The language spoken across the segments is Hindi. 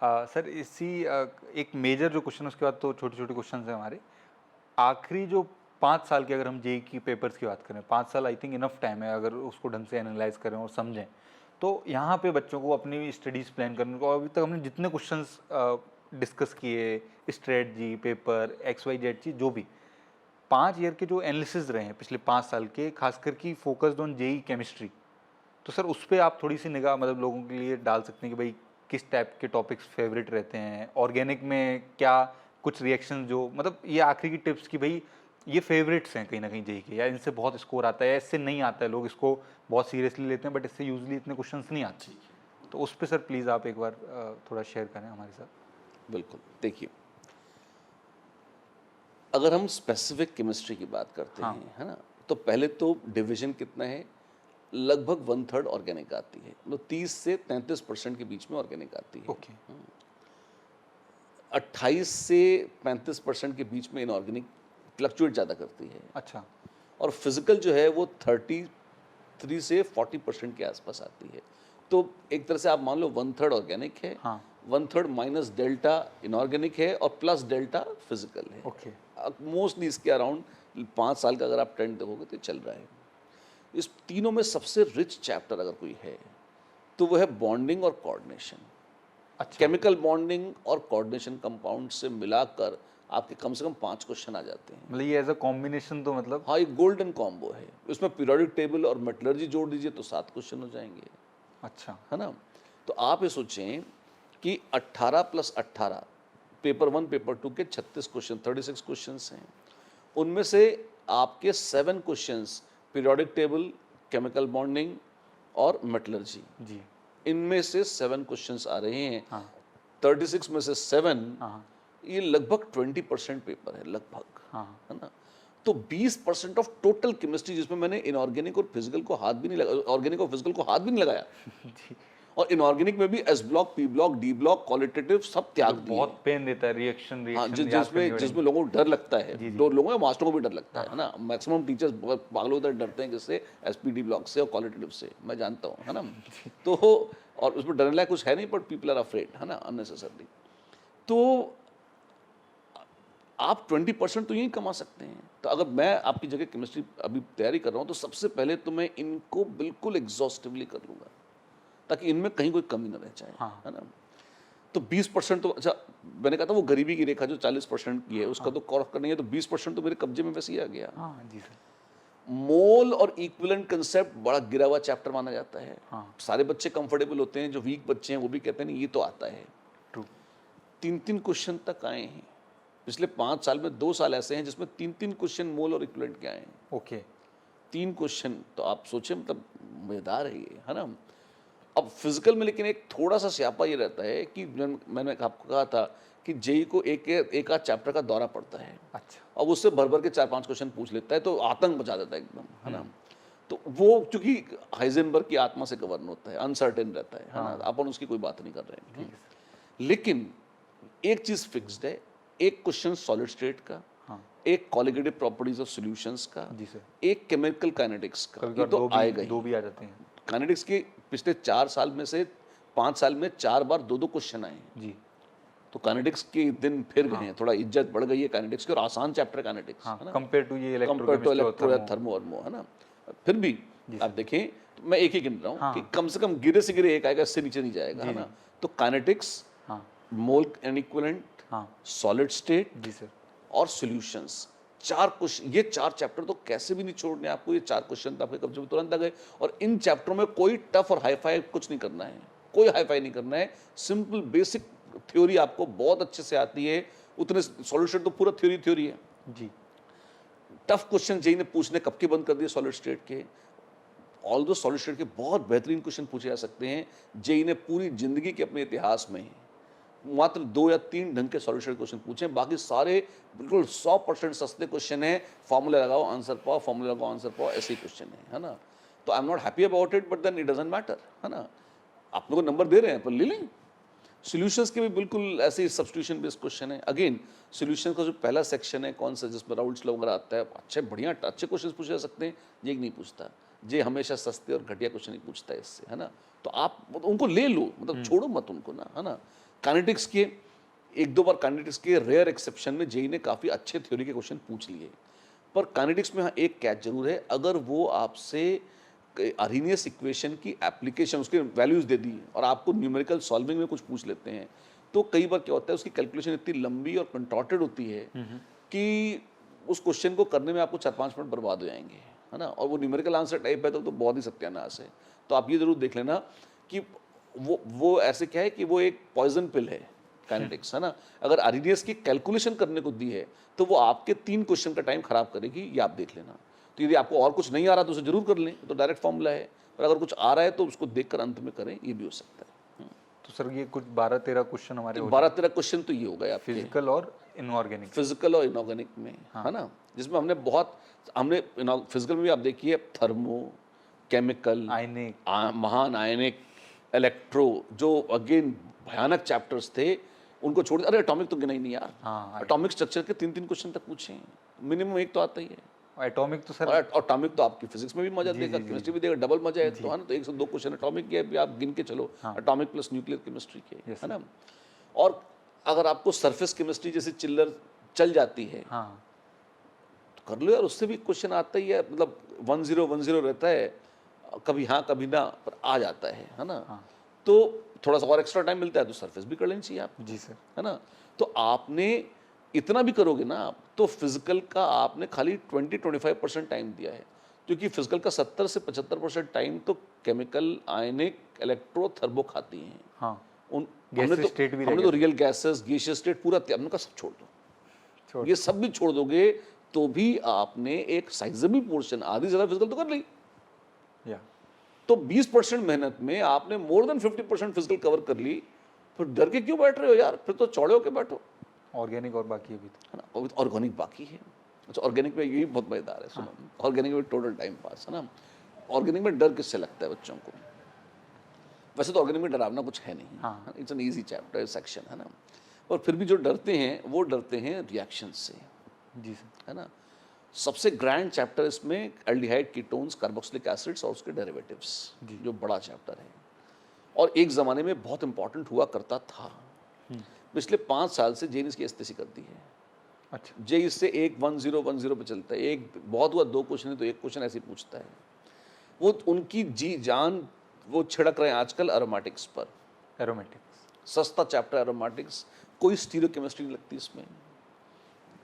सर एक मेजर जो क्वेश्चन, उसके बाद तो छोटे छोटे क्वेश्चन हैं हमारे। आखिरी जो 5 साल के, अगर हम जेई की पेपर्स की बात करें, 5 साल आई थिंक इनफ टाइम है अगर उसको ढंग से एनालाइज करें और समझें। तो यहाँ पे बच्चों को अपनी स्टडीज़ प्लान करने को, अभी तक हमने जितने क्वेश्चंस डिस्कस किए, strategy paper X Y Z चीज जो भी 5 ईयर के जो एनालिसिस रहे हैं पिछले 5 साल के, खासकर की फोकस्ड ऑन जेई केमिस्ट्री, तो सर उस पर आप थोड़ी सी निगाह मतलब लोगों के लिए डाल सकते हैं कि भाई किस टाइप के टॉपिक्स फेवरेट रहते हैं, ऑर्गेनिक में क्या कुछ रिएक्शन जो मतलब ये आखिरी की टिप्स कि भाई ये फेवरेट्स हैं कहीं ना कहीं जेई के, या इनसे बहुत स्कोर आता है या इससे नहीं आता है, लोग इसको बहुत सीरियसली लेते हैं बट इससे यूजली इतने क्वेश्चंस नहीं आते। तो उस पर सर प्लीज़ आप एक बार थोड़ा शेयर करें हमारे साथ। बिल्कुल। देखिए, अगर हम स्पेसिफिक केमिस्ट्री की बात करते हाँ। हैं, है ना, तो पहले तो डिवीजन कितना है, लगभग 1/3 ऑर्गेनिक आती है, मतलब 30 से 33% के बीच में ऑर्गेनिक आती है। ओके। 28 से 35% के बीच में इनऑर्गेनिक फ्लक्चुएट ज़्यादा करती है, अच्छा। और फिजिकल जो है वो 33 से 40% के आसपास आती है। तो एक तरह से आप मान लो 1/3 ऑर्गेनिक है, हाँ। 1/3 माइनस डेल्टा इनऑर्गेनिक है, और प्लस डेल्टा फिजिकल है। ओके। मोस्टली इसके अराउंड 5 साल का अगर आप ट्रेंड देखोगे तो चल रहा है। इस तीनों में सबसे रिच चैप्टर अगर कोई है तो वो है बॉन्डिंग और कोऑर्डिनेशन। अच्छा। केमिकल बॉन्डिंग और कोऑर्डिनेशन कंपाउंड से मिलाकर आपके कम से कम 5 क्वेश्चन आ जाते हैं। मतलब ये एज अ कॉम्बिनेशन तो मतलब। हाँ, ये गोल्डन कॉम्बो है। उसमें पीरियोडिक टेबल और मेटलर्जी जोड़ दीजिए तो 7 क्वेश्चन हो जाएंगे, अच्छा। है ना। तो आप ये सोचें कि 18 प्लस 18, पेपर 1 पेपर 2 के 36 क्वेश्चन, 36 क्वेश्चंस हैं। उनमें से आपके 7 questions periodic table, chemical bonding और मेटलर्जी, जी। इनमें से 7 क्वेश्चंस आ रहे हैं। हाँ 36 में से 7, हाँ ये लगभग 20% पेपर है लगभग, हाँ। है ना। तो 20% ऑफ टोटल केमिस्ट्री, जिसमें मैंने इनऑर्गेनिक और फिजिकल को हाथ भी नहीं लगाया, ऑर्गेनिक और फिजिकल को हाथ भी नहीं लगाया, जी। और इनऑर्गेनिक में भी S block, P block, D block, qualitative सब त्याग जो दिए। बहुत पेन देता है, रिएक्शन हाँ, रिएक्शन याद करनी जिसमें पड़ेगी। जिसमें लोगों को डर लगता है, जी जी। दो लोगों को, मास्टरों को भी डर लगता है हाँ। ना। मैक्सिमम टीचर्स बहुत पागलों की तरह डरते हैं किससे, एसपीडी ब्लॉक से और क्वालिटेटिव से, मैं जानता हूँ, है ना। तो और उसमें डरने लायक कुछ है नहीं, बट पीपल आर अफ्रेड, है ना, अननेसेसरली। तो आप 20% तो यही कमा सकते हैं। तो अगर मैं आपकी जगह केमिस्ट्री अभी तैयारी कर रहा हूँ तो सबसे पहले तो मैं इनको बिल्कुल एग्जॉस्टिवली कर लूँगा, ताकि इनमें कहीं कोई कमी न रह जाए, हाँ। है ना। तो 20% तो, अच्छा, मैंने कहा था वो गरीबी की रेखा जो 40% की है उसका तो क्रॉस करनी है, तो 20% तो मेरे कब्जे में वैसे ही आ गया। हाँ जी सर। मोल और इक्विवेलेंट कंसेप्ट बड़ा गिरा हुआ चैप्टर माना जाता है। हाँ। सारे बच्चे कंफर्टेबल होते हैं, जो वीक बच्चे हैं वो भी कहते हैं नहीं ये तो आता है। ट्रू। 3-3 क्वेश्चन तक आए हैं पिछले 5 साल में। 2 साल ऐसे हैं जिसमें 3-3 क्वेश्चन मोल और इक्विवेलेंट के आए हैं। ओके। 3 क्वेश्चन तो आप सोचें, मतलब मजेदार है ये, है ना। अब फिजिकल में लेकिन एक थोड़ा सा स्यापा ये रहता है कि मैंने आपको कहा था कि जेई को एक आध चैप्टर का दौरा पड़ता है, अच्छा। अब उससे भर भर के 4-5 क्वेश्चन पूछ लेता है, तो आतंक मचा देता है एकदम, है ना। तो वो चूंकि हाइजेनबर्ग की आत्मा से गवर्न होता है, अनसर्टेन रहता है ना। हाँ। अपन उसकी कोई बात नहीं कर रहे हैं। ठीक है सर। लेकिन एक चीज फिक्स्ड है, एक क्वेश्चन सॉलिड स्टेट का, हाँ। एक कॉलिगेटिव प्रॉपर्टीज ऑफ सॉल्यूशंस का, जी सर। एक केमिकल काइनेटिक्स का। कभी ये कभार तो आएगा ही। दो भी आ जाते हैं। काइनेटिक्स के पिछले 4 साल में से 5 साल में 4 बार 2-2 क्वेश्चन आए हैं। जी। तो काइनेटिक्स के दिन फिर गए हाँ। हैं, थोड़ा इज्जत बढ़ गई है काइनेटिक्स की, और आसान चैप्टर है काइनेटिक्स, हाँ है ना, कंपेयर टू ये कंपेयर टू इलेक्ट्रोकेमिस्ट्री और इलेक्ट्रो या थर्मो। थर्मो वर्मो, है ना। फिर भी जी आप सर। देखें तो मैं एक ही गिन रहा हूँ कि हाँ। कम से कम गिरे से गिरे एक आएगा, इससे नीचे नहीं जाएगा, जी है जी। ना। तो काइनेटिक्स, हाँ। मोल एंड इक्विवेलेंट, हाँ। सॉलिड स्टेट जी सर। और सॉल्यूशंस, 4 क्वेश्चन, ये 4 चैप्टर तो कैसे भी नहीं छोड़ने आपको। ये 4 क्वेश्चन तो आपके कब्जे में तुरंत आ गए, और इन चैप्टरों में कोई टफ और हाईफाई कुछ नहीं करना है, कोई हाईफाई नहीं करना है। सिंपल बेसिक थ्योरी आपको बहुत अच्छे से आती है, उतने सॉल्यूशन तो पूरा थ्योरी है। जी। टफ क्वेश्चन जेई ने पूछने कब के बंद कर दिए सॉलिड स्टेट के। ऑल दो सॉलिड स्टेट के बहुत बेहतरीन क्वेश्चन पूछे जा सकते हैं। जेई ने पूरी जिंदगी के अपने इतिहास में मात्र 2 या 3 ढंग के सॉलिड स्टेट क्वेश्चन पूछे, बाकी सारे बिल्कुल 100% सस्ते क्वेश्चन है। फॉर्मूला लगाओ आंसर पाओ, फॉर्मूला लगाओ आंसर पाओ, ऐसे ही क्वेश्चन है ना। तो I am not happy about it, but then it doesn't matter, है ना। आप लोगों को नंबर दे रहे हैं पर ले लें। सॉल्यूशंस के भी बिल्कुल ऐसे ही सब्स्टिट्यूशन बेस्ड क्वेश्चन है। अगेन सॉल्यूशन का जो पहला सेक्शन है कौन सा, जिसमें राउल्ट्स वगैरह आता है, अच्छे बढ़िया अच्छे क्वेश्चन पूछे जा सकते हैं। ये नहीं पूछता, ये हमेशा सस्ते और घटिया क्वेश्चन नहीं पूछता है इससे, है ना। तो आप उनको ले लो, मतलब छोड़ो मत उनको ना, है ना। काइनेटिक्स के एक दो बार काइनेटिक्स के रेयर एक्सेप्शन में जेई ने काफ़ी अच्छे थ्योरी के क्वेश्चन पूछ लिए, पर काइनेटिक्स में हाँ एक कैच जरूर है, अगर वो आपसे अरहीनियस इक्वेशन की एप्लीकेशन उसके वैल्यूज दे दी और आपको न्यूमेरिकल सॉल्विंग में कुछ पूछ लेते हैं, तो कई बार क्या होता है उसकी कैलकुलेशन इतनी लंबी और कंटॉर्टेड होती है कि उस क्वेश्चन को करने में आपको 4-5 मिनट बर्बाद हो जाएंगे, है ना। और वो न्यूमेरिकल आंसर टाइप है तो बहुत ही सत्यानाश है। तो आप ये जरूर देख लेना कि वो ऐसे क्या है कि वो एक पॉइजन पिल है काइनेटिक्स, है ना। अगर आरडीएस की कैलकुलेशन करने को दी है तो वो आपके 3 क्वेश्चन का टाइम खराब करेगी, ये आप देख लेना। तो यदि आपको और कुछ नहीं आ रहा तो उसे जरूर कर लें, तो डायरेक्ट फॉर्मूला है, पर अगर कुछ आ रहा है तो उसको देखकर अंत में करें, ये भी हो सकता है। तो सर ये कुछ 12-13 क्वेश्चन हमारे हो 12-13 क्वेश्चन तो ये हो गए आपके फिजिकल और इनऑर्गेनिक। फिजिकल और इनऑर्गेनिक में, है ना, जिसमें हमने फिजिकल में भी आप देखिए थर्मो, केमिकल, आयनिक, महान आयनिक, इलेक्ट्रो, जो अगेन भयानक चैप्टर्स थे, उनको छोड़, अरे एटॉमिक तो गिना ही नहीं यार। हाँ एटॉमिक स्ट्रक्चर के 3-3 क्वेश्चन तक पूछे, मिनिमम एक तो आता ही है। एटॉमिक तो सर, और एटॉमिक तो आपकी फिजिक्स में भी मजा देगा, केमिस्ट्री भी देगा, डबल मजा है तो, है ना। तो 1 से 2 क्वेश्चन एटॉमिक के भी आप गिन के चलो, एटॉमिक प्लस न्यूक्लियर केमिस्ट्री के, है ना। और अगर आपको सरफेस केमिस्ट्री जैसे चिल्लर चल जाती है हाँ तो कर लो यार, उससे भी क्वेश्चन आता ही है, मतलब 1010 रहता है, कभी हाँ कभी ना, पर आ जाता है ना। तो थोड़ा सा और एक्स्ट्रा टाइम मिलता है तो सरफेस भी कर लेनी चाहिए आप, जी सर, है ना। तो आपने इतना भी करोगे ना आप, तो फिजिकल का आपने खाली 20-25% टाइम दिया है, क्योंकि फिजिकल का 70 से 75% टाइम तो केमिकल, आयनिक, इलेक्ट्रो, थर्बो खाती हैं। हाँ हमने तो रियल गैसेस, गैसियस स्टेट पूरा हमने कहा सब छोड़ दो, ये सब भी छोड़ दोगे तो भी आपने एक साइजेबल पोर्शन, आधी ज़्यादा फिजिकल तो कर ली। या तो 20% मेहनत में आपने मोर देन 50% फिजिकल कवर कर ली, फिर डर के क्यों बैठ रहे हो यार, फिर तो चौड़े होके बैठो, ऑर्गेनिक और बाकी अभी तो, है ना। और ऑर्गेनिक बाकी है। अच्छा, ऑर्गेनिक में यही बहुत मजेदार है, सुनो, ऑर्गेनिक में टोटल टाइम पास, है ना। ऑर्गेनिक में डर किससे लगता है बच्चों को? वैसे तो ऑर्गेनिक में डरावना कुछ है नहीं, हाँ। It's an easy chapter section, है ना। और फिर भी जो डरते हैं वो डरते हैं रिएक्शन से, जी सर, है ना। सबसे ग्रैंड चैप्टर इसमें एल्डिहाइड, कीटोन्स, कार्बोक्सिलिक एसिड्स और उसके डेरिवेटिव्स, जो बड़ा चैप्टर है और एक ज़माने में बहुत इंपॉर्टेंट हुआ करता था। पिछले 5 साल से जेई ने इसकी एसटीसी कर दी है। अच्छा, जेई इससे 1-10-10 पे चलता है, एक बहुत हुआ 2 क्वेश्चन है तो 1 क्वेश्चन ऐसे ही पूछता है। वो उनकी जी जान वो छिड़क रहे हैं आजकल एरोमेटिक्स पर, एरोमेटिक्स, सस्ता चैप्टर एरोमेटिक्स, कोई स्टीरियोकेमिस्ट्री नहीं लगती इसमें,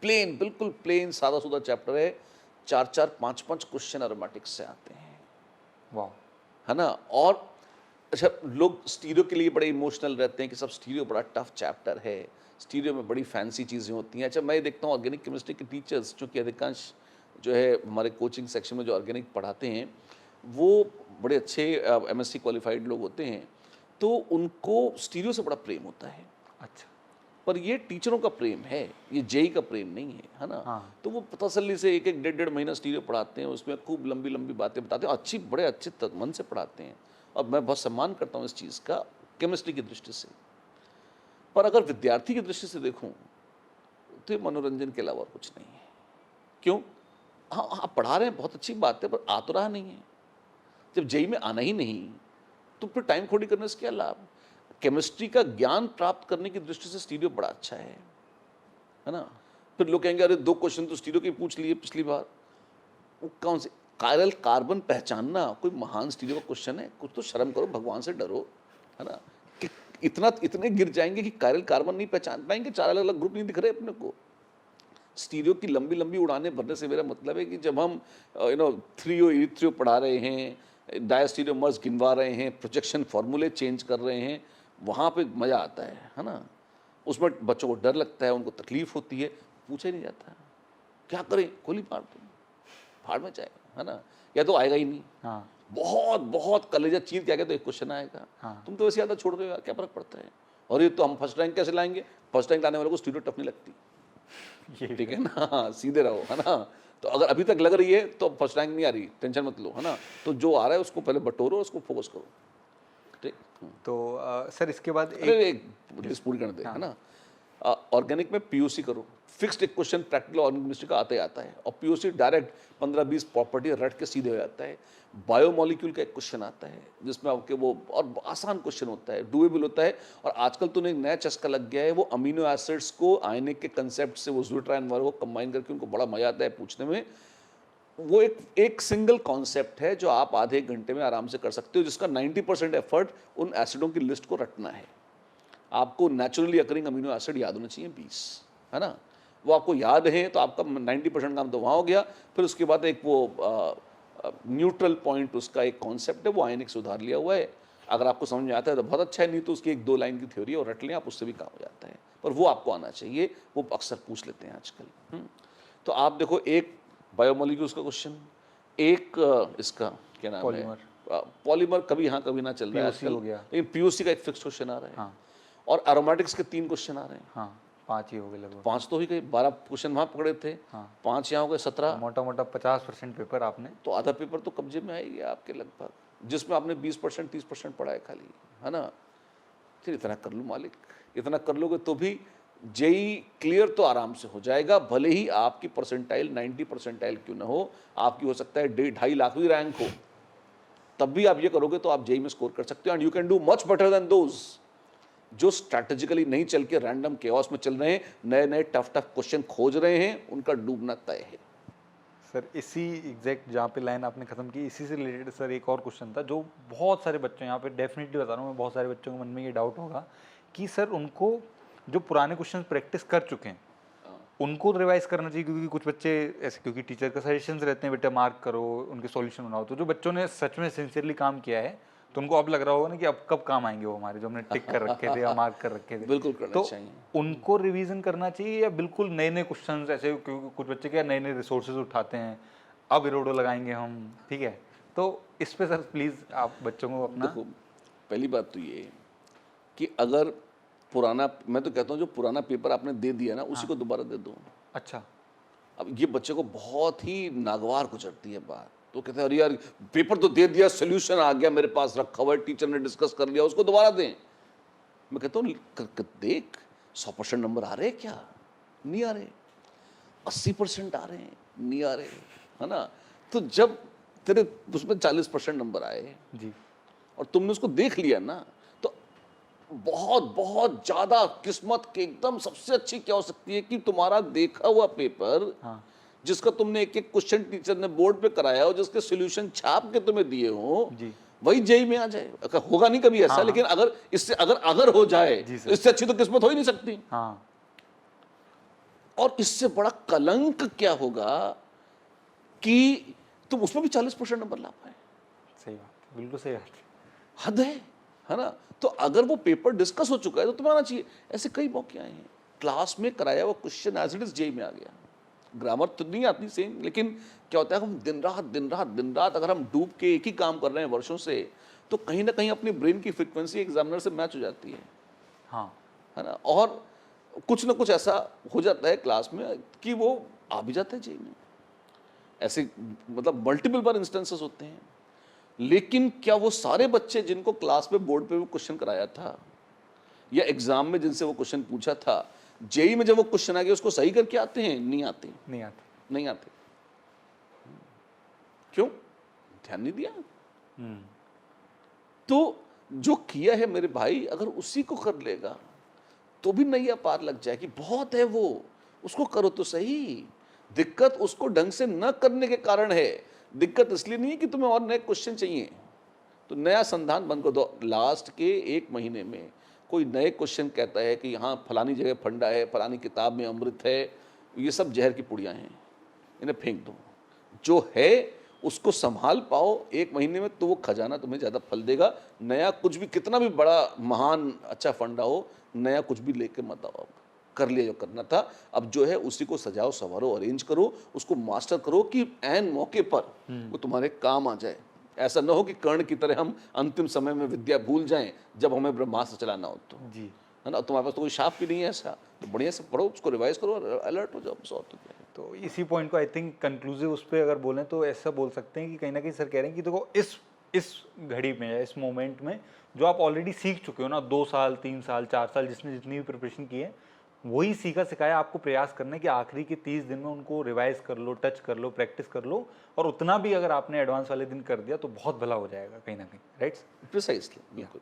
प्लेन, बिल्कुल प्लेन सादा सुधा चैप्टर है, 4-4, 5-5 क्वेश्चन एरोमेटिक्स से आते हैं, वाह, है ना। और अच्छा, लोग स्टीरियो के लिए बड़े इमोशनल रहते हैं कि सब स्टीरियो बड़ा टफ चैप्टर है, स्टीरियो में बड़ी फैंसी चीज़ें होती हैं। अच्छा, मैं देखता हूँ ऑर्गेनिक केमिस्ट्री के टीचर्स, चूँकि अधिकांश जो है हमारे कोचिंग सेक्शन में जो ऑर्गेनिक पढ़ाते हैं वो बड़े अच्छे एमएससी क्वालिफाइड लोग होते हैं, तो उनको स्टीरियो से बड़ा प्रेम होता है। अच्छा, पर ये टीचरों का प्रेम है, ये जेई का प्रेम नहीं है ना। हाँ। तो वो तसल्ली से 1-1, 1.5 महीना स्टीरियो पढ़ाते हैं, उसमें खूब लंबी लंबी बातें बताते हैं, अच्छी, बड़े अच्छे मन से पढ़ाते हैं, और मैं बहुत सम्मान करता हूँ इस चीज़ का केमिस्ट्री की दृष्टि से। पर अगर विद्यार्थी की दृष्टि से देखूँ तो ये मनोरंजन के अलावा और कुछ नहीं है। क्यों? हाँ हाँ, पढ़ा रहे हैं, बहुत अच्छी बात है, पर आ तो रहा नहीं है। जब जेई में आना ही नहीं तो फिर टाइम खोड़ी करने से क्या लाभ? केमिस्ट्री का ज्ञान प्राप्त करने की दृष्टि से स्टीरियो बड़ा अच्छा है ना। फिर लोग कहेंगे अरे 2 क्वेश्चन तो स्टीरियो के पूछ लिए पिछली बार, वो कौन से कायरल कार्बन पहचानना कोई महान स्टीरियो का क्वेश्चन है? कुछ तो शर्म करो, भगवान से डरो, है ना। कि इतने गिर जाएंगे कि कायरल कार्बन नहीं पहचान पाएंगे, 4 अलग अलग ग्रुप नहीं दिख रहे अपने को। स्टीरियो की लंबी लंबी उड़ाने भरने से मेरा मतलब है कि जब हम थ्रियो इरिथ्रियो पढ़ा रहे हैं, डायस्टीरियोमर्स गिनवा रहे हैं, प्रोजेक्शन फार्मूले चेंज कर रहे हैं, वहाँ पे मज़ा आता है ना। उसमें बच्चों को डर लगता है, उनको तकलीफ होती है, पूछा ही नहीं जाता क्या करें, गोली मार दो, फाड़ में जाएगा, है ना, या तो आएगा ही नहीं। हाँ, बहुत बहुत कलेजा चीर के आएगा तो एक क्वेश्चन आएगा, हाँ। तुम तो वैसे ज़्यादा छोड़ रहे हो यार, क्या फर्क पड़ता है। और ये तो हम फर्स्ट रैंक कैसे लाएंगे? फर्स्ट रैंक लाने वालों को स्टीरियो टफ नहीं लगती, ये ठीक है ना। हाँ, सीधे रहो, है ना। तो अगर अभी तक लग रही है तो फर्स्ट रैंक नहीं आ रही, टेंशन मत लो, है ना। तो जो आ रहा है उसको पहले बटोरो, उसको फोकस करो, ठीक। तो सर इसके बाद अरे एक पूरी करने दे, है ना। ऑर्गेनिक में पीयूसी करो, फिक्स्ड एक क्वेश्चन प्रैक्टिकल ऑर्गेनिक केमिस्ट्री का आता ही आता है, और पीयूसी डायरेक्ट 15-20 प्रॉपर्टी रट के सीधे हो जाता है। बायोमोलिक्यूल का एक क्वेश्चन आता है जिसमें आपके वो और आसान क्वेश्चन होता है, डूएबल होता है, और आजकल तो एक नया चस्का लग गया है, वो अमीनो एसिड्स को आयनिक के कंसेप्ट से वो ज़ूट्राइन वाले को कंबाइन करके उनको बड़ा मजा आता है पूछने में। वो एक सिंगल कॉन्सेप्ट है जो आप आधे एक घंटे में आराम से कर सकते हो, जिसका 90% एफर्ट उन एसिडों की लिस्ट को रटना है। आपको नेचुरली अकरिंग अमीनो एसिड याद होने चाहिए 20, है ना, वो आपको याद है तो आपका 90% काम तो वहाँ हो गया। फिर उसके बाद एक वो न्यूट्रल पॉइंट उसका एक कॉन्सेप्ट है, वो आयनिक से उधार लिया हुआ है। अगर आपको समझ में आता है तो बहुत अच्छा है, नहीं तो उसकी 1-2 लाइन की थ्योरी और रट लें आप, उससे भी काम हो जाता है। पर वो आपको आना चाहिए, वो अक्सर पूछ लेते हैं आजकल। तो आप देखो, एक बायोमोलिक्यूल्स का क्वेश्चन, एक इसका क्या नाम है, पॉलीमर कभी हाँ कभी ना चल रहा है आजकल, लेकिन पीयूसी का एक फिक्स क्वेश्चन आ रहा है। हाँ। और एरोमेटिक्स के 3 क्वेश्चन आ रहे हैं। हाँ, 5 ही हो गए लगभग। 5 तो ही गए, 12 क्वेश्चन वहाँ पकड़े थे। हाँ। 5 यहाँ हो गए, 17। मोटा मोटा 50% पेपर आपने, तो आधा पेपर तो कब्जे में आएगी आपके लगभग, जिसमें आपने 20% 30% पढ़ा है खाली, है ना। फिर इतना कर लो मालिक, इतना कर लोगे तो भी जेई क्लियर तो आराम से हो जाएगा, भले ही आपकी परसेंटाइल 90 परसेंटाइल क्यों ना हो, आपकी हो सकता है 2.5 लाख भी रैंक हो, तब भी आप ये करोगे तो आप जेई में स्कोर कर सकते हो। And you can do much better than those जो स्ट्रैटेजिकली नहीं चल के रैंडम केओस में चल रहे हैं, नए नए टफ क्वेश्चन खोज रहे हैं, उनका डूबना तय है। सर इसी एग्जैक्ट जहाँ पे लाइन आपने खत्म की, इसी से रिलेटेड सर एक और क्वेश्चन था जो बहुत सारे बच्चों, यहाँ पे डेफिनेटली बता रहा हूँ मैं, बहुत सारे बच्चों के मन में ये डाउट होगा कि सर उनको जो पुराने क्वेश्चन प्रैक्टिस कर चुके हैं उनको रिवाइज करना चाहिए, क्योंकि कुछ बच्चे ऐसे, क्योंकि टीचर का सजेशंस रहते हैं बेटा मार्क करो, उनके सॉल्यूशन बनाओ, तो जो बच्चों ने सच में सिंसियरली काम किया है तो उनको अब लग रहा होगा ना कि अब कब काम आएंगे वो हमारे, जो हमने टिक कर रखे थे या मार्क कर रखे थे। बिल्कुल करना तो चाहिए। उनको रिवीजन करना चाहिए या बिल्कुल नए नए क्वेश्चन ऐसे, क्योंकि कुछ बच्चे क्या नए नए रिसोर्सेज उठाते हैं, अब इरोडो लगाएंगे हम, ठीक है, तो इस पे सर प्लीज़ आप बच्चों को अपना। देखो, पहली बात तो ये कि अगर पुराना, मैं तो कहता हूँ जो पुराना पेपर आपने दे दिया ना, उसी को दोबारा दे दो। अच्छा। अब ये बच्चे को बहुत ही नागवार गुजरती है बात, तो कहते हैं अरे यार पेपर तो दे दिया, सोल्यूशन आ गया मेरे पास रखा हुआ है, टीचर ने डिस्कस कर लिया, उसको दोबारा दें। मैं कहता हूँ देख 100% नंबर आ रहे हैं क्या? नहीं आ रहे। 80% आ रहे हैं, नहीं आ रहे, है ना। तो जब तेरे उसमें 40% नंबर आए जी। और तुमने उसको देख लिया ना, तो बहुत बहुत ज्यादा किस्मत के एकदम सबसे अच्छी क्या हो सकती है कि तुम्हारा देखा हुआ पेपर, हाँ। जिसका तुमने एक एक क्वेश्चन टीचर ने बोर्ड पे कराया हो, जिसके सॉल्यूशन छाप के तुम्हें दिए हो, जी। वही जेई में आ जाए। होगा नहीं कभी ऐसा, हाँ, लेकिन अगर इससे अगर हो जाए जी तो इससे अच्छी तो किस्मत हो ही नहीं सकती। हाँ। और इससे बड़ा कलंक क्या होगा कि तुम उसमें भी 40% नंबर ला पाए। सही बात, बिल्कुल सही बात। हद है ना। तो अगर वो पेपर डिस्कस हो चुका है तो तुम्हें आना चाहिए। ऐसे कई मौके आए हैं, क्लास में कराया हुआ question as it is JEE में आ गया, ग्रामर तो नहीं आती सेम, लेकिन क्या होता है हम दिन रात अगर हम डूब के एक ही काम कर रहे हैं वर्षों से, तो कहीं ना कहीं अपनी ब्रेन की फ्रिक्वेंसी एग्जामिनर से मैच हो जाती है। हाँ। है ना। और कुछ ना कुछ ऐसा हो जाता है क्लास में कि वो आ भी जाता है जेई में। ऐसे मतलब मल्टीपल बार इंस्टेंसेस होते हैं। लेकिन क्या वो सारे बच्चे जिनको क्लास में बोर्ड पे वो क्वेश्चन कराया था या एग्जाम में जिनसे वो क्वेश्चन पूछा था, जेई में जब वो क्वेश्चन आ गया उसको सही करके आते हैं? नहीं आते, नहीं आते। नहीं आते। क्यों? ध्यान नहीं दिया। तो जो किया है मेरे भाई, अगर उसी को कर लेगा तो भी नैया पार लग जाएगी। बहुत है वो, उसको करो तो सही। दिक्कत उसको ढंग से न करने के कारण है। दिक्कत इसलिए नहीं है कि तुम्हें और नए क्वेश्चन चाहिए, तो नया संधान बंद कर दो। लास्ट के 1 महीने में कोई नए क्वेश्चन कहता है कि हाँ फलानी जगह फंडा है, फलानी किताब में अमृत है, ये सब जहर की पुड़ियाँ हैं, इन्हें फेंक दो। जो है उसको संभाल पाओ 1 महीने में, तो वो खजाना तुम्हें ज़्यादा फल देगा। नया कुछ भी, कितना भी बड़ा महान अच्छा फंडा हो, नया कुछ भी लेके मत आओ। अब कर लिया जो करना था, अब जो है उसी को सजाओ संवारो, अरेंज करो, उसको मास्टर करो कि ऐन मौके पर वो तुम्हारे काम आ जाए। ऐसा न हो कि कर्ण की तरह हम अंतिम समय में विद्या भूल जाएं जब हमें ब्रह्मास्त्र चलाना हो तो, जी। है ना। तुम्हारे पास तो कोई शाप भी नहीं है ऐसा, तो बढ़िया से पढ़ो, उसको रिवाइज करो और अलर्ट हो जाओ, सॉर्ट हो जाए। तो इसी पॉइंट को आई थिंक कंक्लूसिव उस पर अगर बोलें तो ऐसा बोल सकते हैं कि कहीं ना कहीं सर कह रहे हैं कि देखो इस घड़ी में या इस मोमेंट में जो आप ऑलरेडी सीख चुके हो ना, 2 साल 3 साल 4 साल जिसने जितनी भी प्रिपरेशन की है, वही सीखा सिखाया आपको प्रयास करना है कि आखिरी के 30 दिन में उनको रिवाइज कर लो, टच कर लो, प्रैक्टिस कर लो, और उतना भी अगर आपने एडवांस वाले दिन कर दिया तो बहुत भला हो जाएगा कहीं ना कहीं, राइट? प्रिसाइसली, बिल्कुल।